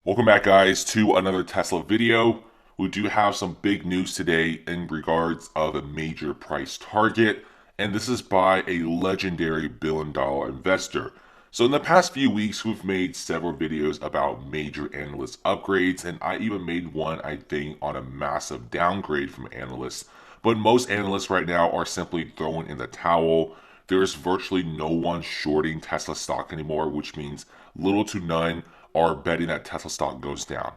Welcome back, guys, to another Tesla video. We do have some big news today in regards of a major price target, and this is by a legendary billion-dollar investor. So in the past few weeks, we've made several videos about major analyst upgrades, and I even made one, I think, on a massive downgrade from analysts. But most analysts right now are simply throwing in the towel. There's virtually no one shorting Tesla stock anymore, which means little to none are betting that Tesla stock goes down.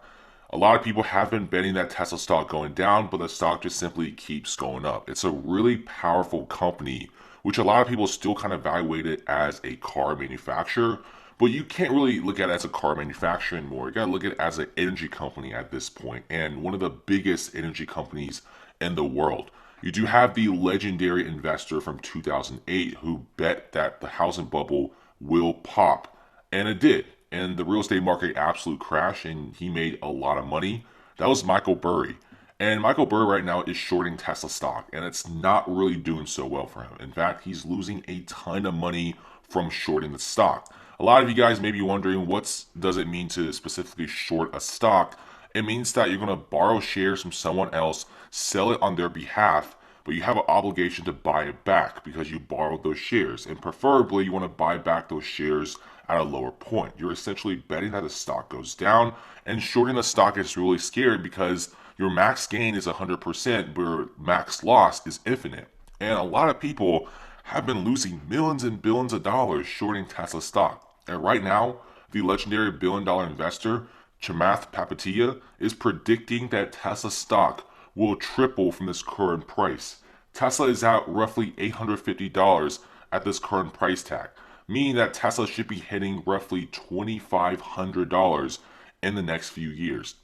A lot of people have been betting that Tesla stock going down, but the stock just simply keeps going up. It's a really powerful company, which a lot of people still kind of evaluate it as a car manufacturer, but you can't really look at it as a car manufacturer anymore. You gotta look at it as an energy company at this point, and one of the biggest energy companies in the world. You do have the legendary investor from 2008 who bet that the housing bubble will pop, and it did. And the real estate market absolute crashed, and he made a lot of money. That was Michael Burry. And Michael Burry right now is shorting Tesla stock, and it's not really doing so well for him. In fact, he's losing a ton of money from shorting the stock. A lot of you guys may be wondering what does it mean to specifically short a stock. It means that you're going to borrow shares from someone else, sell it on their behalf, but you have an obligation to buy it back because you borrowed those shares. And preferably, you want to buy back those shares at a lower point. You're essentially betting that the stock goes down, and shorting the stock is really scary because your max gain is 100%, but your max loss is infinite. And a lot of people have been losing millions and billions of dollars shorting Tesla stock. And right now, the legendary billion-dollar investor Chamath Palihapitiya is predicting that Tesla stock will triple from this current price. Tesla is at roughly $850 at this current price tag, meaning that Tesla should be hitting roughly $2,500 in the next few years.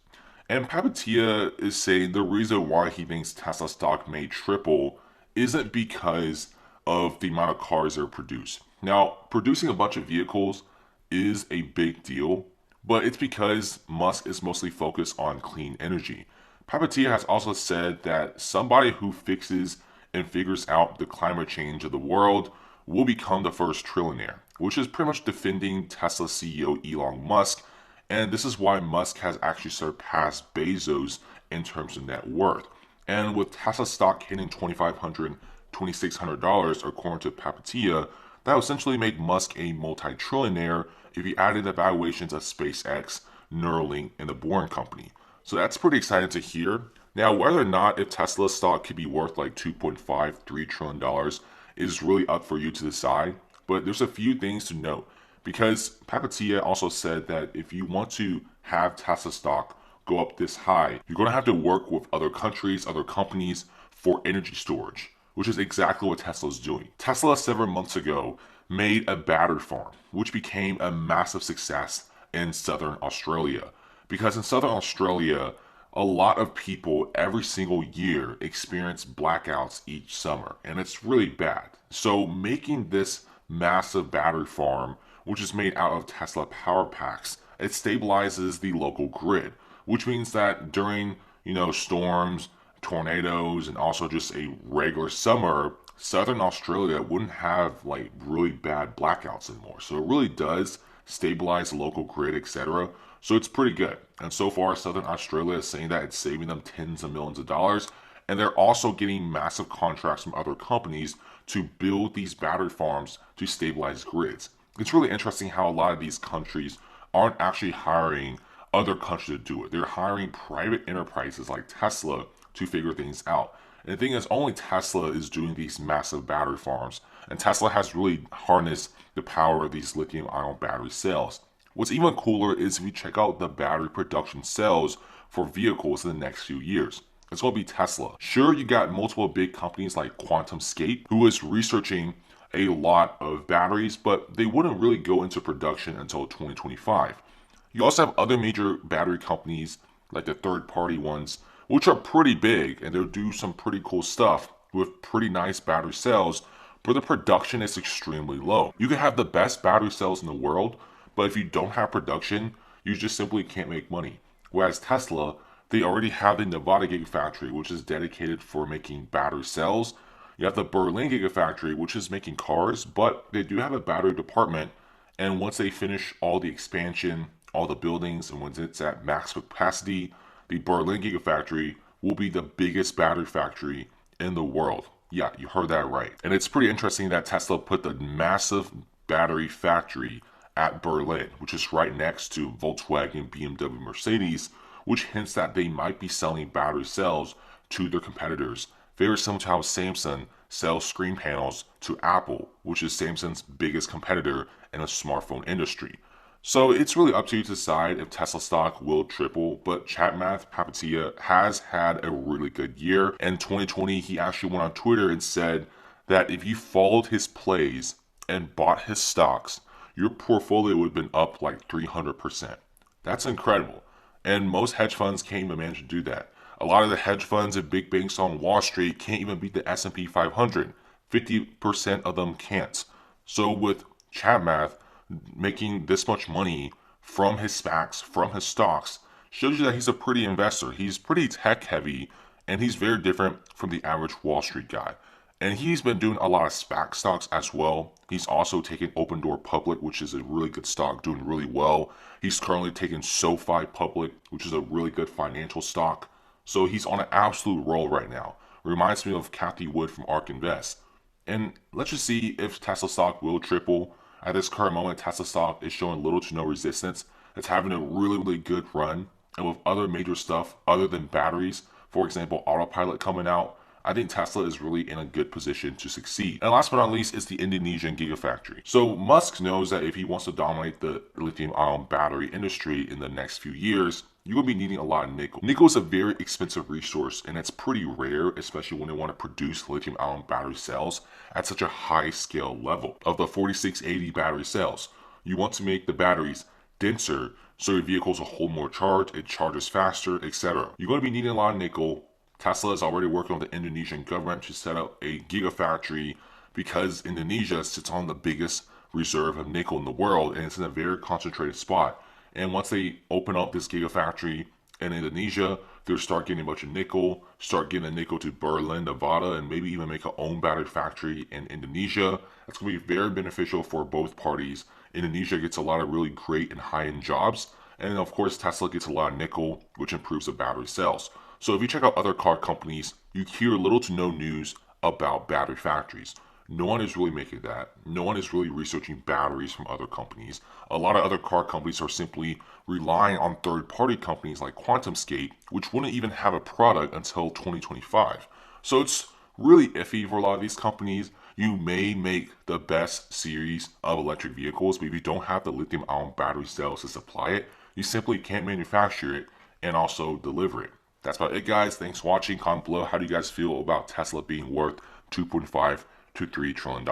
And Palihapitiya is saying the reason why he thinks Tesla stock may triple isn't because of the amount of cars that are produced. Now, producing a bunch of vehicles is a big deal, but it's because Musk is mostly focused on clean energy. Palihapitiya has also said that somebody who fixes and figures out the climate change of the world will become the first trillionaire, which is pretty much defending Tesla CEO Elon Musk. And this is why Musk has actually surpassed Bezos in terms of net worth. And with Tesla stock hitting $2,500, $2,600, according to Palihapitiya, that would essentially make Musk a multi-trillionaire if he added the valuations of SpaceX, Neuralink, and the Boring Company. So that's pretty exciting to hear. Now, whether or not if Tesla stock could be worth like $2.5, $3 trillion is really up for you to decide. But there's a few things to note because Palihapitiya also said that if you want to have Tesla stock go up this high, you're going to have to work with other countries, other companies for energy storage, which is exactly what Tesla is doing. Tesla, several months ago, made a battery farm, which became a massive success in southern Australia. Because in southern Australia, a lot of people every single year experience blackouts each summer, and it's really bad. So making this massive battery farm, which is made out of Tesla power packs, it stabilizes the local grid, which means that during, storms, tornadoes, and also just a regular summer, southern Australia wouldn't have like really bad blackouts anymore. So it really does stabilize the local grid, etc. So it's pretty good. And so far, Southern Australia is saying that it's saving them tens of millions of dollars. And they're also getting massive contracts from other companies to build these battery farms to stabilize grids. It's really interesting how a lot of these countries aren't actually hiring other countries to do it. They're hiring private enterprises like Tesla to figure things out. And the thing is, only Tesla is doing these massive battery farms. And Tesla has really harnessed the power of these lithium ion battery cells. What's even cooler is if you check out the battery production cells for vehicles in the next few years. It's going to be Tesla. Sure, you got multiple big companies like QuantumScape, who is researching a lot of batteries, but they wouldn't really go into production until 2025. You also have other major battery companies, like the third party ones, which are pretty big and they'll do some pretty cool stuff with pretty nice battery cells, but the production is extremely low. You can have the best battery cells in the world, but if you don't have production, you just simply can't make money. Whereas Tesla, they already have the Nevada Gigafactory, which is dedicated for making battery cells. You have the Berlin Gigafactory, which is making cars, but they do have a battery department. And once they finish all the expansion all the buildings, and when it's at max capacity, the Berlin Gigafactory will be the biggest battery factory in the world. Yeah, you heard that right. And it's pretty interesting that Tesla put the massive battery factory at Berlin, which is right next to Volkswagen, BMW, Mercedes, which hints that they might be selling battery cells to their competitors. Very similar to how Samsung sells screen panels to Apple, which is Samsung's biggest competitor in the smartphone industry. So it's really up to you to decide if Tesla stock will triple, but Chatmath Papatia has had a really good year. In 2020, he actually went on Twitter and said that if you followed his plays and bought his stocks, your portfolio would have been up like 300%. That's incredible. And most hedge funds can't even manage to do that. A lot of the hedge funds and big banks on Wall Street can't even beat the S&P 500. 50% of them can't. So with Chatmath making this much money from his SPACs, from his stocks, shows you that he's a pretty investor. He's pretty tech heavy, and he's very different from the average Wall Street guy. And he's been doing a lot of SPAC stocks as well. He's also taken Open Door public, which is a really good stock, doing really well. He's currently taken SoFi public, which is a really good financial stock. So he's on an absolute roll right now. Reminds me of Kathy Wood from ARK Invest. And let's just see if Tesla stock will triple. At this current moment, Tesla stock is showing little to no resistance. It's having a really, really good run. And with other major stuff other than batteries, for example, autopilot coming out, I think Tesla is really in a good position to succeed. And last but not least is the Indonesian Gigafactory. So Musk knows that if he wants to dominate the lithium-ion battery industry in the next few years, you're going to be needing a lot of nickel. Nickel is a very expensive resource, and it's pretty rare, especially when they want to produce lithium-ion battery cells at such a high scale level. Of the 4680 battery cells, you want to make the batteries denser so your vehicles will hold more charge, it charges faster, etc. You're going to be needing a lot of nickel. Tesla is already working with the Indonesian government to set up a gigafactory because Indonesia sits on the biggest reserve of nickel in the world, and it's in a very concentrated spot. And once they open up this gigafactory in Indonesia, they'll start getting a bunch of nickel, start getting the nickel to Berlin, Nevada, and maybe even make an own battery factory in Indonesia. That's going to be very beneficial for both parties. Indonesia gets a lot of really great and high-end jobs. And of course, Tesla gets a lot of nickel, which improves the battery cells. So if you check out other car companies, you hear little to no news about battery factories. No one is really making that. No one is really researching batteries from other companies. A lot of other car companies are simply relying on third-party companies like QuantumScape, which wouldn't even have a product until 2025. So it's really iffy for a lot of these companies. You may make the best series of electric vehicles, but if you don't have the lithium-ion battery cells to supply it, you simply can't manufacture it and also deliver it. That's about it, guys. Thanks for watching. Comment below. How do you guys feel about Tesla being worth 2.5 to $3 trillion?